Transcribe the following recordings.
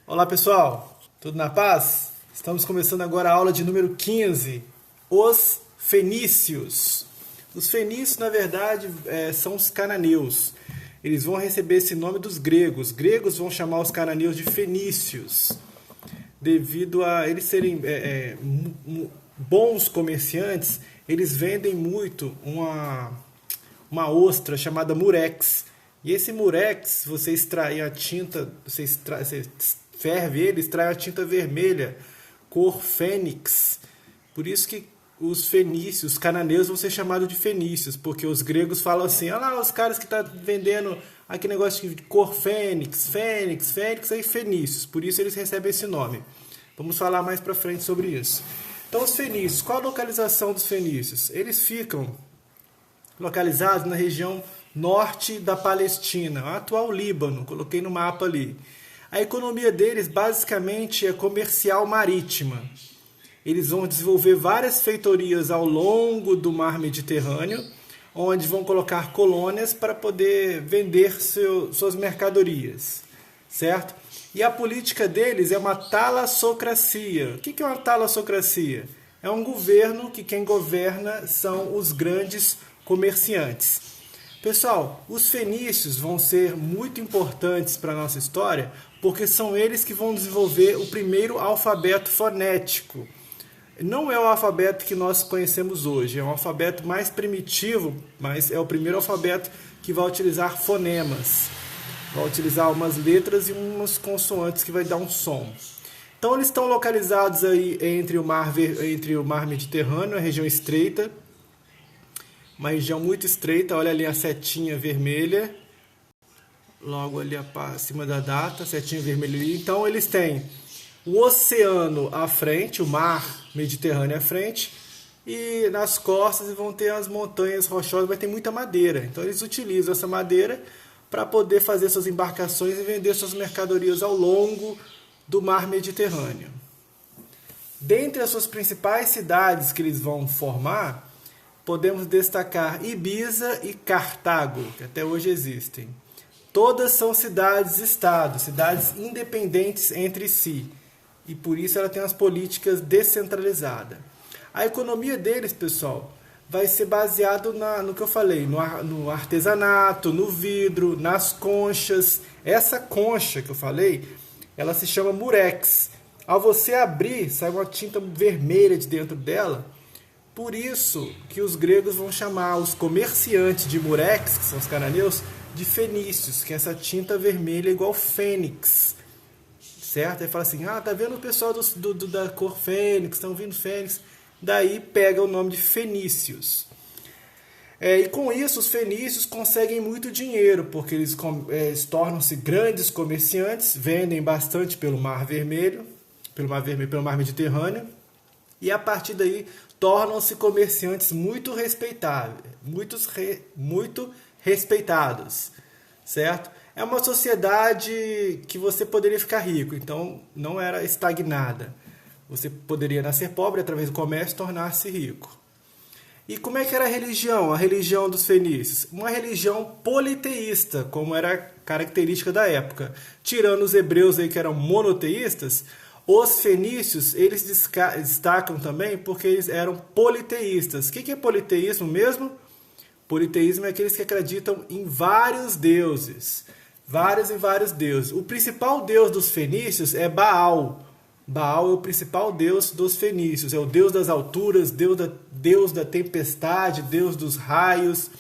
Olá pessoal, tudo na paz? Estamos começando agora a aula de número 15, os fenícios. Os fenícios, na verdade, são os cananeus. Eles vão receber esse nome dos gregos. Os gregos vão chamar os cananeus de fenícios, devido a eles serem bons comerciantes. Eles vendem muito uma ostra chamada murex. E esse murex, você extrai a tinta, você ferve ele, extrai a tinta vermelha, cor fênix. Por isso que os fenícios, os cananeus vão ser chamados de fenícios, porque os gregos falam assim, olha lá os caras que estão vendendo aquele negócio de cor fênix, aí fenícios. Por isso eles recebem esse nome. Vamos falar mais pra frente sobre isso. Então os fenícios, qual a localização dos fenícios? Eles ficam localizados na região norte da Palestina, o atual Líbano, coloquei no mapa ali. A economia deles basicamente é comercial marítima. Eles vão desenvolver várias feitorias ao longo do mar Mediterrâneo, onde vão colocar colônias para poder vender suas mercadorias, certo? E a política deles é uma talassocracia. O que é uma talassocracia? É um governo que quem governa são os grandes comerciantes. Pessoal, os fenícios vão ser muito importantes para a nossa história, porque são eles que vão desenvolver o primeiro alfabeto fonético. Não é o alfabeto que nós conhecemos hoje, é um alfabeto mais primitivo, mas é o primeiro alfabeto que vai utilizar fonemas. Vai utilizar umas letras e umas consoantes que vai dar um som. Então eles estão localizados aí entre o mar Mediterrâneo, a região estreita, uma região muito estreita, olha ali a setinha vermelha, logo ali acima da data, setinha vermelha ali. Então eles têm o oceano à frente, o mar Mediterrâneo à frente, e nas costas vão ter as montanhas rochosas, vai ter muita madeira. Então eles utilizam essa madeira para poder fazer suas embarcações e vender suas mercadorias ao longo do mar Mediterrâneo. Dentre as suas principais cidades que eles vão formar, podemos destacar Ibiza e Cartago, que até hoje existem. Todas são cidades-estado, cidades independentes entre si. E por isso ela tem umas políticas descentralizadas. A economia deles, pessoal, vai ser baseada no que eu falei, no artesanato, no vidro, nas conchas. Essa concha que eu falei, ela se chama murex. Ao você abrir, sai uma tinta vermelha de dentro dela. Por isso que os gregos vão chamar os comerciantes de murex, que são os cananeus, de fenícios, que é essa tinta vermelha igual fênix, certo? Aí fala assim, tá vendo o pessoal da cor fênix, estão vindo fênix, daí pega o nome de fenícios. E com isso os fenícios conseguem muito dinheiro, porque eles tornam-se grandes comerciantes, vendem bastante pelo mar Vermelho, pelo mar Mediterrâneo, e a partir daí tornam-se comerciantes muito respeitados, muito respeitados, certo? É uma sociedade que você poderia ficar rico, então não era estagnada. Você poderia nascer pobre através do comércio e tornar-se rico. E como é que era a religião dos fenícios? Uma religião politeísta, como era característica da época. Tirando os hebreus aí que eram monoteístas, os fenícios, eles destacam também porque eles eram politeístas. O que é politeísmo mesmo? Politeísmo é aqueles que acreditam em vários deuses. Vários e vários deuses. O principal deus dos fenícios é Baal. Baal é o principal deus dos fenícios. É o deus das alturas, deus da tempestade, deus dos raios.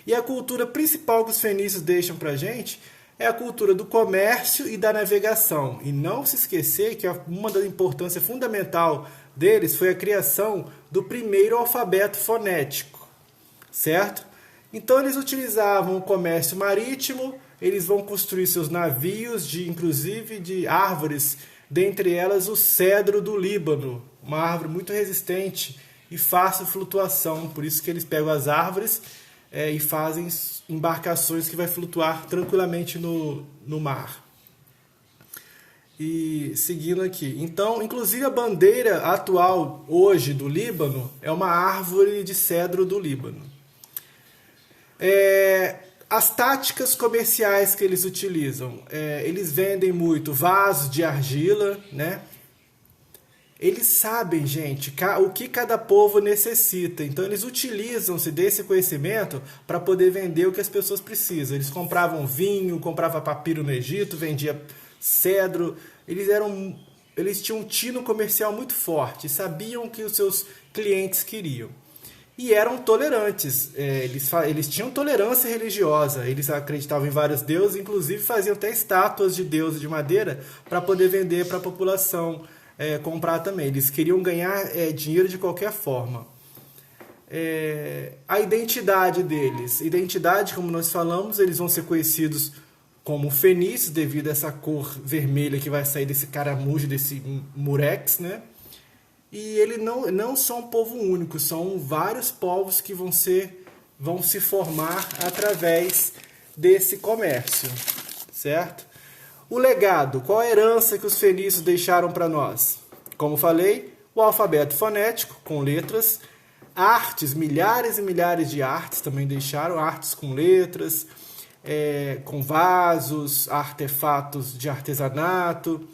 E a cultura principal que os fenícios deixam pra gente é a cultura do comércio e da navegação. E não se esquecer que uma das importâncias fundamental deles foi a criação do primeiro alfabeto fonético, certo? Então eles utilizavam o comércio marítimo, eles vão construir seus navios, inclusive de árvores, dentre elas o cedro do Líbano, uma árvore muito resistente e fácil flutuação, por isso que eles pegam as árvores e fazem embarcações que vai flutuar tranquilamente no mar. E seguindo aqui. Então, inclusive a bandeira atual hoje do Líbano é uma árvore de cedro do Líbano. As táticas comerciais que eles utilizam, eles vendem muito vasos de argila, né? Eles sabem, gente, o que cada povo necessita. Então, eles utilizam-se desse conhecimento para poder vender o que as pessoas precisam. Eles compravam vinho, compravam papiro no Egito, vendia cedro. Eles tinham um tino comercial muito forte, sabiam o que os seus clientes queriam. E eram tolerantes, eles tinham tolerância religiosa, eles acreditavam em vários deuses, inclusive faziam até estátuas de deuses de madeira para poder vender para a população comprar também. Eles queriam ganhar dinheiro de qualquer forma. A identidade deles, como nós falamos, eles vão ser conhecidos como fenícios, devido a essa cor vermelha que vai sair desse caramujo, desse murex, né? E eles não são um povo único, são vários povos que vão se formar através desse comércio, certo? O legado, qual a herança que os fenícios deixaram para nós? Como falei, o alfabeto fonético, com letras, artes, milhares e milhares de artes também deixaram, artes com letras, com vasos, artefatos de artesanato.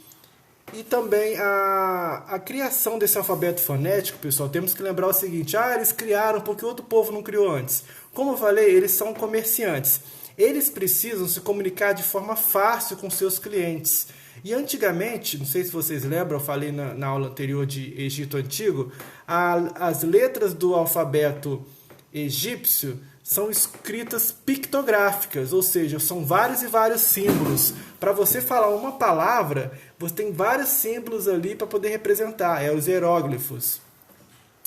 E também a criação desse alfabeto fonético, pessoal, temos que lembrar o seguinte, eles criaram porque outro povo não criou antes. Como eu falei, eles são comerciantes. Eles precisam se comunicar de forma fácil com seus clientes. E antigamente, não sei se vocês lembram, eu falei na aula anterior de Egito Antigo, as letras do alfabeto egípcio são escritas pictográficas, ou seja, são vários e vários símbolos. Para você falar uma palavra, você tem vários símbolos ali para poder representar, os hieróglifos.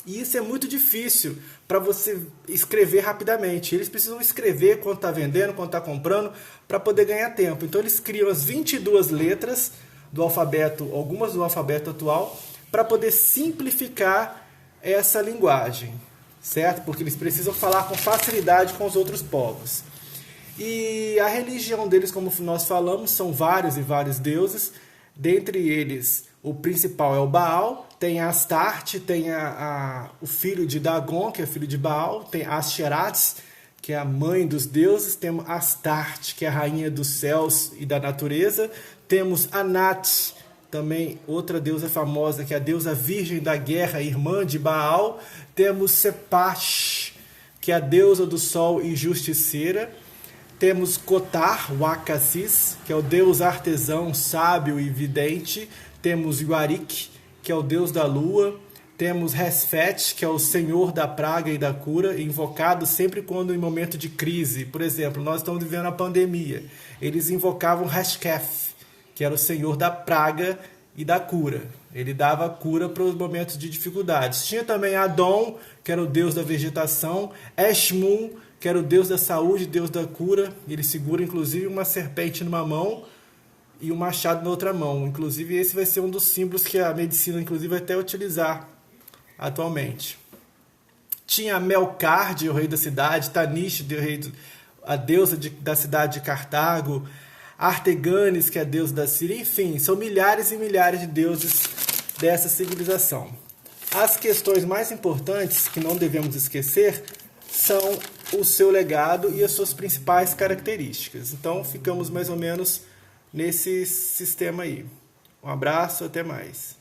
E isso é muito difícil para você escrever rapidamente. Eles precisam escrever quando está vendendo, quando está comprando, para poder ganhar tempo. Então eles criam as 22 letras do alfabeto, algumas do alfabeto atual, para poder simplificar essa linguagem. Certo? Porque eles precisam falar com facilidade com os outros povos. E a religião deles, como nós falamos, são vários e vários deuses. Dentre eles, o principal é o Baal, tem a Astarte, tem o filho de Dagon, que é filho de Baal, tem Asherats, que é a mãe dos deuses, temos Astarte, que é a rainha dos céus e da natureza, temos Anat, também outra deusa famosa, que é a deusa virgem da guerra, irmã de Baal. Temos Sepash, que é a deusa do sol e justiceira. Temos Cotar, o Acassis, que é o deus artesão, sábio e vidente. Temos Yuarik, que é o deus da lua. Temos Resfet, que é o senhor da praga e da cura, invocado sempre quando em momento de crise. Por exemplo, nós estamos vivendo a pandemia. Eles invocavam Hashkef, que era o senhor da praga e da cura. Ele dava cura para os momentos de dificuldades. Tinha também Adon, que era o deus da vegetação, Eshmun, que era o deus da saúde, deus da cura. Ele segura, inclusive, uma serpente numa mão e um machado na outra mão. Inclusive, esse vai ser um dos símbolos que a medicina, inclusive, vai até utilizar atualmente. Tinha Melkard, o rei da cidade, Tanish, a deusa da cidade de Cartago, Arteganes, que é deus da Síria, enfim, são milhares e milhares de deuses dessa civilização. As questões mais importantes que não devemos esquecer são o seu legado e as suas principais características. Então, ficamos mais ou menos nesse sistema aí. Um abraço, até mais.